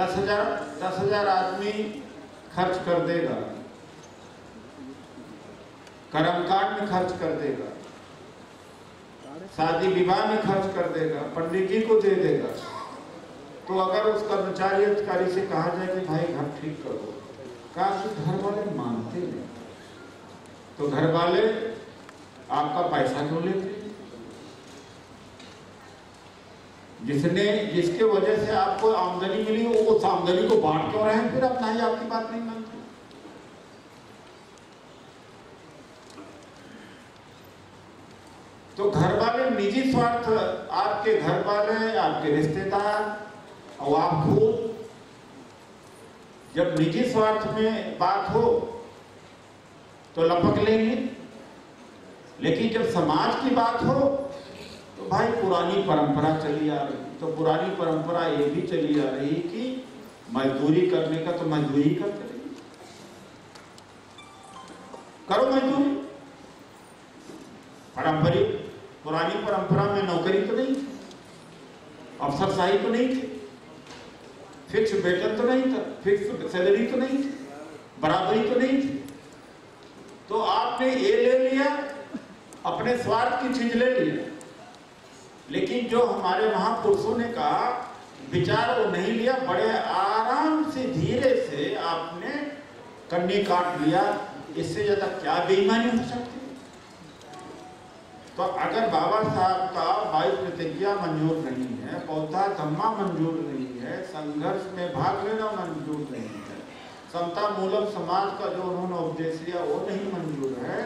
10,000 आदमी खर्च कर देगा, कर्मकांड में खर्च कर देगा, शादी विवाह में खर्च कर देगा, पंडित जी को दे देगा, तो अगर उस कर्मचारी अधिकारी से कहा जाए कि भाई घर ठीक करो, कहा कि घर वाले मानते नहीं, तो घर वाले आपका पैसा क्यों लेते? जिसके वजह से आपको आमदनी मिली वो उस आमदनी को बांट क्यों रहे हैं? फिर अपना ही आपकी बात नहीं मानते। तो घर वाले निजी स्वार्थ, आपके घर वाले, आपके रिश्तेदार और आप खुद, जब निजी स्वार्थ में बात हो तो लपक लेंगे, लेकिन जब समाज की बात हो तो भाई पुरानी परंपरा चली आ रही। तो पुरानी परंपरा ये भी चली आ रही कि मजदूरी करने का तो मजदूरी करते रहिए, करो मजदूरी। पारंपरिक पुरानी परंपरा में नौकरी तो नहीं थी, अफसरशाही तो नहीं थी, फिक्स वेतन तो नहीं था, फिक्स सैलरी तो नहीं थी, बराबरी तो नहीं थी। तो आपने ये ले लिया, अपने स्वार्थ की चीज ले लिया, लेकिन जो हमारे महापुरुषों ने कहा विचार वो नहीं लिया, बड़े आराम से धीरे से आपने कन्नी काट लिया। इससे ज्यादा क्या बेईमानी हो सकती है? तो अगर बाबा साहब का 22 प्रतिज्ञा मंजूर नहीं है, बौद्धा धम्मा मंजूर नहीं है, संघर्ष में भाग लेना मंजूर नहीं है, समता मूलक समाज का जो उन्होंने उपदेश दिया वो नहीं मंजूर है,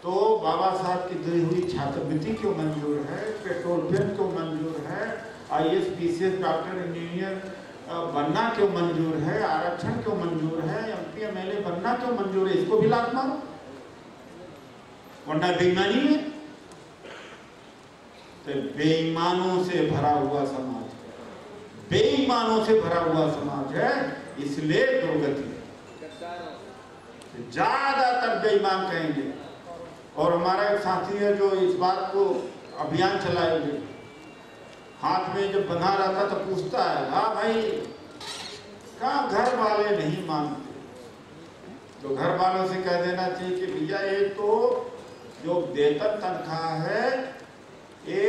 तो बाबा साहब की दी हुई छात्रवृत्ति क्यों मंजूर है, पेट्रोल पेन क्यों मंजूर है, IAS PCS डॉक्टर इंजीनियर बनना क्यों मंजूर है, आरक्षण क्यों मंजूर है, MP MLA बनना क्यों मंजूर है? इसको भी लात मारो, वरना बेईमानी है। तो बेईमानों से भरा हुआ समाज है, बेईमानों से भरा हुआ समाज है, इसलिए दुर्गति है। ज्यादातर बेईमान कहेंगे। और हमारा एक साथी है जो इस बात को अभियान चलाए हुए, हाथ में जब बंधा रहता तो पूछता है, हाँ भाई कहाँ घर वाले नहीं मानते? तो घर वालों से कह देना चाहिए कि भैया ये तो जो वेतन तनख्वाह है ये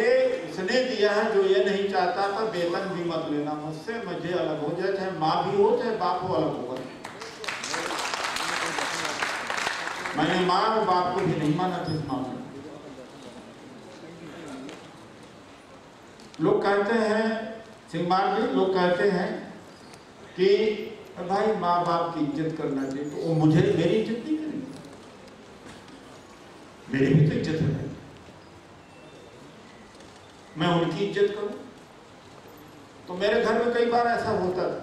उसने दिया है, जो ये नहीं चाहता था वेतन भी मत लेना मुझसे, मुझे अलग हो जाए, चाहे माँ भी हो चाहे बाप हो, अलग होगा। मैंने माँ और बाप को भी नहीं माना था इस मामले में। लोग कहते हैं, सिंहमार जी, लोग कहते हैं कि भाई माँ बाप की इज्जत करना चाहिए, तो वो मुझे मेरी इज्जत नहीं करेंगे, मेरी भी तो इज्जत है, मैं उनकी इज्जत करूं। तो मेरे घर में कई बार ऐसा होता था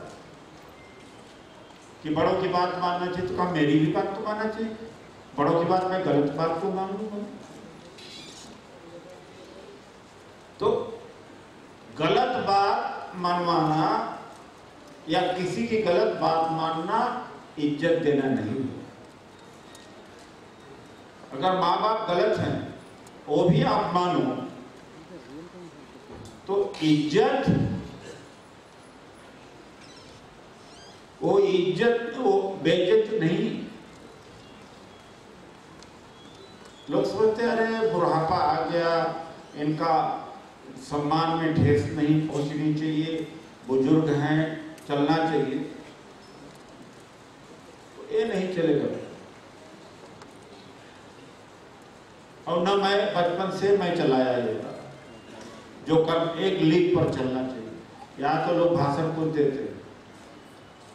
कि बड़ों की बात मानना चाहिए, तो कहा मेरी भी बात तो मानना चाहिए, बड़ों की बात मैं गलत बात को मान लूंगा। तो गलत बात मनवाना या किसी की गलत बात मानना इज्जत देना नहीं है। अगर माँ बाप गलत हैं वो भी आप मानो तो इज्जत, वो बेइज्जत नहीं। लोग सोचते अरे बुढ़ापा आ गया, इनका सम्मान में ठेस नहीं पहुंचनी चाहिए, बुजुर्ग हैं चलना चाहिए, तो ये नहीं चलेगा। और न मैं बचपन से मैं चलाया ये जो कर्म एक लीग पर चलना चाहिए। यहाँ तो लोग भाषण कुछ देते हैं।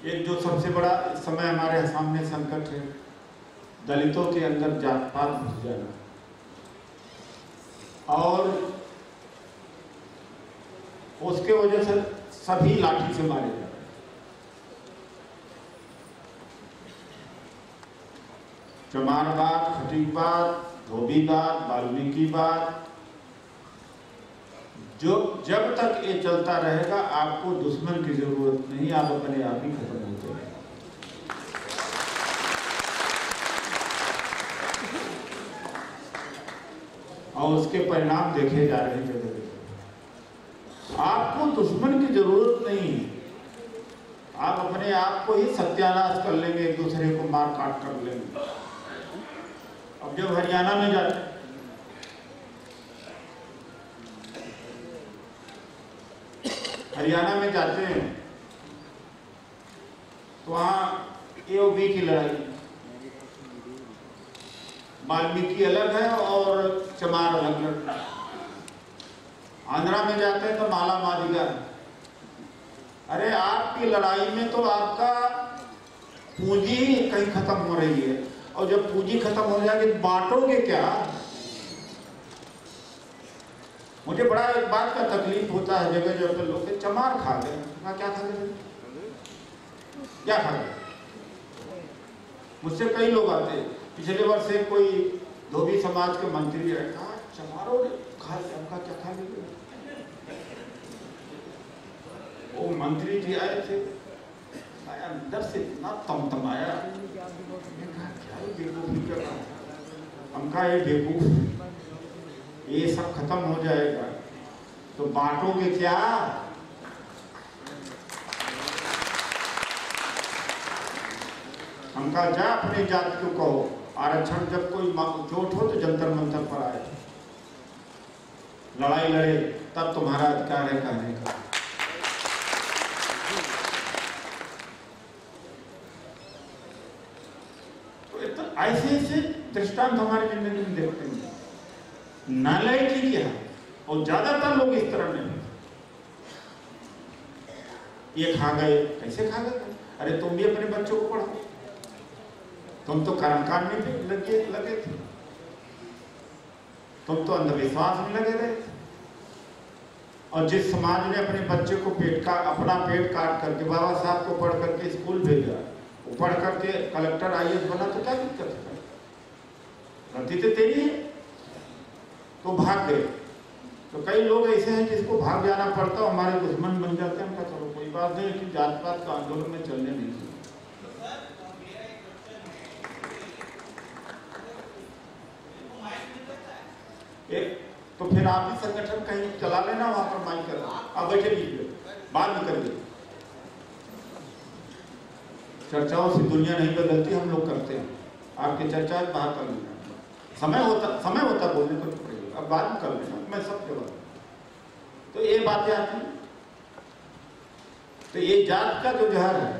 एक जो सबसे बड़ा इस समय हमारे सामने संकट है, दलितों के अंदर जात पात घुस जाना, और उसके वजह से सभी लाठी से मारे जा रहे हैं। चमारबाद, खटीकबाद, धोबीबाद, वाल्मीकिबाद, जो जब तक ये चलता रहेगा आपको दुश्मन की जरूरत नहीं, आप अपने आप ही खत्म होते हैं। और उसके परिणाम देखे जा रहे हैं जगह जगह। आपको दुश्मन की जरूरत नहीं है, आप अपने आप को ही सत्यानाश कर लेंगे, एक दूसरे को मार काट कर लेंगे। अब जब हरियाणा में जाते, हरियाणा में जाते हैं तो वहाँ ए और बी की लड़ाई, वाल्मीकि अलग है और चमार अलग लड़ता है। आंध्रा में जाते हैं तो माला मादिगा। अरे आपकी लड़ाई में तो आपका पूंजी कहीं खत्म हो रही है, और जब पूंजी खत्म हो जाएगी बांटोगे क्या? मुझे बड़ा एक बात का तकलीफ होता है, जगह जगह पे लोग चमार खा गए। क्या खा गए? क्या खा गए? मुझसे कई लोग आते हैं। पिछले वर्ष से कोई धोबी समाज के मंत्री है, कहा चमारों ने खा लिया। हमका क्या खा लिया? वो मंत्री जी आए थे, अंदर से इतना तमतमाया, क्या ये बेवकूफी कर रहा है? हमका ये बेवकूफ, ये सब खत्म हो जाएगा तो बांटोगे क्या? हमका जा अपनी जाति को कहो, आरक्षण जब कोई चोट हो तो जंतर मंतर पर आए, लड़ाई लड़े, तब तुम्हारा अधिकार है कहने का। तो ऐसे ऐसे दृष्टांत हमारी जिंदगी में देखते हैं। नालायकी क्या, और ज्यादातर लोग इस तरह नहीं। ये खा गए, कैसे खा गए? अरे तुम भी अपने बच्चों को पढ़ाओ, तुम तो कर्मकांड में भी लगे थे, तुम तो अंधविश्वास में लगे रहे थे। और जिस समाज ने अपने बच्चे को अपना पेट काट करके बाबा साहब को पढ़ करके स्कूल भेजा, वो पढ़ करके कलेक्टर IAS बना, तो क्या दिक्कत है? गलती तो तेरी है, तो भाग गए। तो कई लोग ऐसे हैं जिसको भाग जाना पड़ता, हमारे दुश्मन बन जाते हैं। उनका चलो कोई बात नहीं, कि जात पात का आंदोलन में चलने नहीं चाहिए। एक तो फिर आप भी संगठन कहीं चला लेना, वहां पर माइक कर, आप बैठे लीजिए, बात भी करिए। चर्चाओं से दुनिया नहीं बदलती, हम लोग करते हैं। आपकी चर्चा बाहर कर लेना, समय होता बोलने को पड़ेगा, अब बात कर लेना, मैं सब के बाद। तो ये बातें आती हैं। तो ये जात का जो जहर है,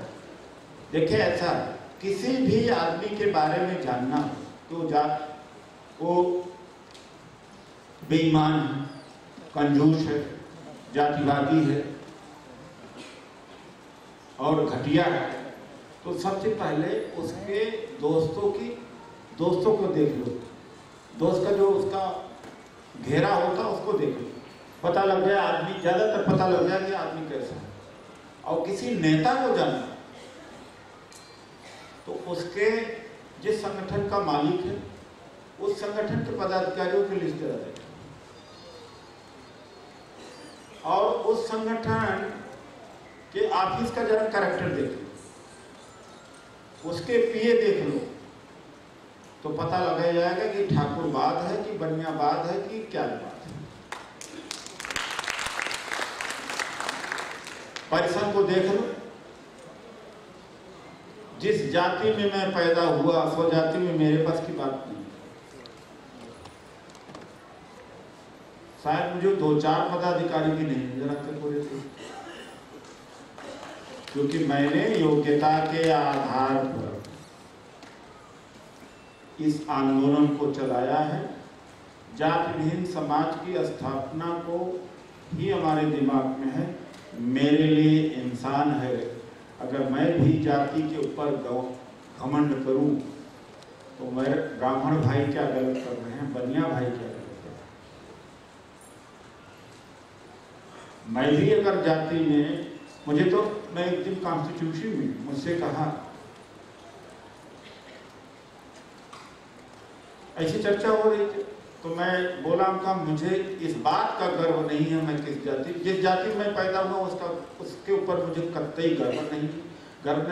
देखिए ऐसा है, किसी भी आदमी के बारे में जानना तो जात वो बेईमान है, कंजूस है, जातिवादी है और घटिया है, तो सबसे पहले उसके दोस्तों को देख लो। दोस्त का जो उसका घेरा होता है उसको देख लो, पता लग जाए आदमी, ज्यादातर पता लग जाए कि आदमी कैसा है। और किसी नेता को जानना तो उसके जिस संगठन का मालिक है उस संगठन के पदाधिकारियों की लिस्ट दे दें, और उस संगठन के ऑफिस का जरा कैरेक्टर देख लो, उसके पीए देख लो, तो पता लगा जाएगा कि ठाकुरवाद है कि बनियावाद है कि क्या बात है। परिसर को देख लो, जिस जाति में मैं पैदा हुआ सो जाति में मेरे पास की बात नहीं। शायद मुझे 2-4 पदाधिकारी भी नहीं नजर आते पूरे थे, क्योंकि मैंने योग्यता के आधार पर इस आंदोलन को चलाया है। जाति विहीन समाज की स्थापना को ही हमारे दिमाग में है। मेरे लिए इंसान है, अगर मैं भी जाति के ऊपर घमंड करूं तो मेरे ब्राह्मण भाई क्या गलत कर रहे हैं, बनिया भाई क्या गलत कर रहे हैं। मैं भी अगर जाति में, मुझे तो, मैं एक दिन कॉन्स्टिट्यूशन में मुझसे कहा, ऐसी चर्चा हो रही थी, तो मैं बोला उनका, मुझे इस बात का गर्व नहीं है मैं जिस जाति में पैदा हुआ उसके ऊपर मुझे कतई गर्व नहीं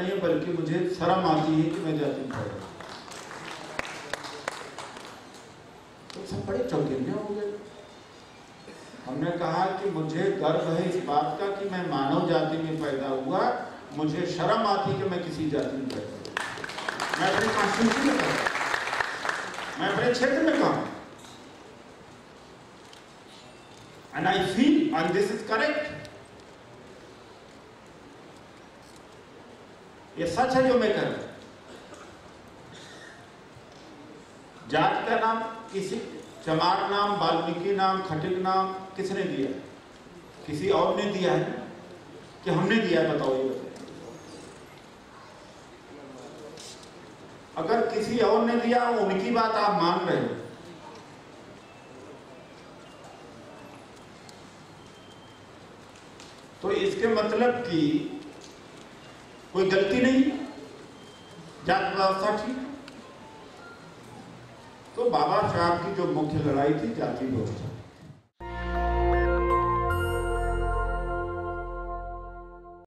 है, बल्कि मुझे शर्म आती है कि मैं जाति में पैदा। तो सब बड़े चौकन्ने हो गए। हमने कहा कि मुझे गर्व है इस बात का कि मैं मानव जाति में पैदा हुआ, मुझे शर्म आती कि मैं किसी जाति में बैठता हूं। मैं अपने कॉन्स्टिट्यूशन में कहूँ, मैं अपने क्षेत्र में कहूँ, and I feel and this is correct. ये सच है जो मैं कह रहा हूं। जाति का नाम किसी चमार नाम, वाल्मीकि नाम, खटिक नाम किसने दिया? किसी और ने दिया है कि हमने दिया है? बताओ ये बताओ। अगर किसी और ने दिया, उनकी बात आप मान रहे हो, तो इसके मतलब कि कोई गलती नहीं, जाति व्यवस्था ठीक है। तो बाबा साहब की जो मुख्य लड़ाई थी जाति व्यवस्था।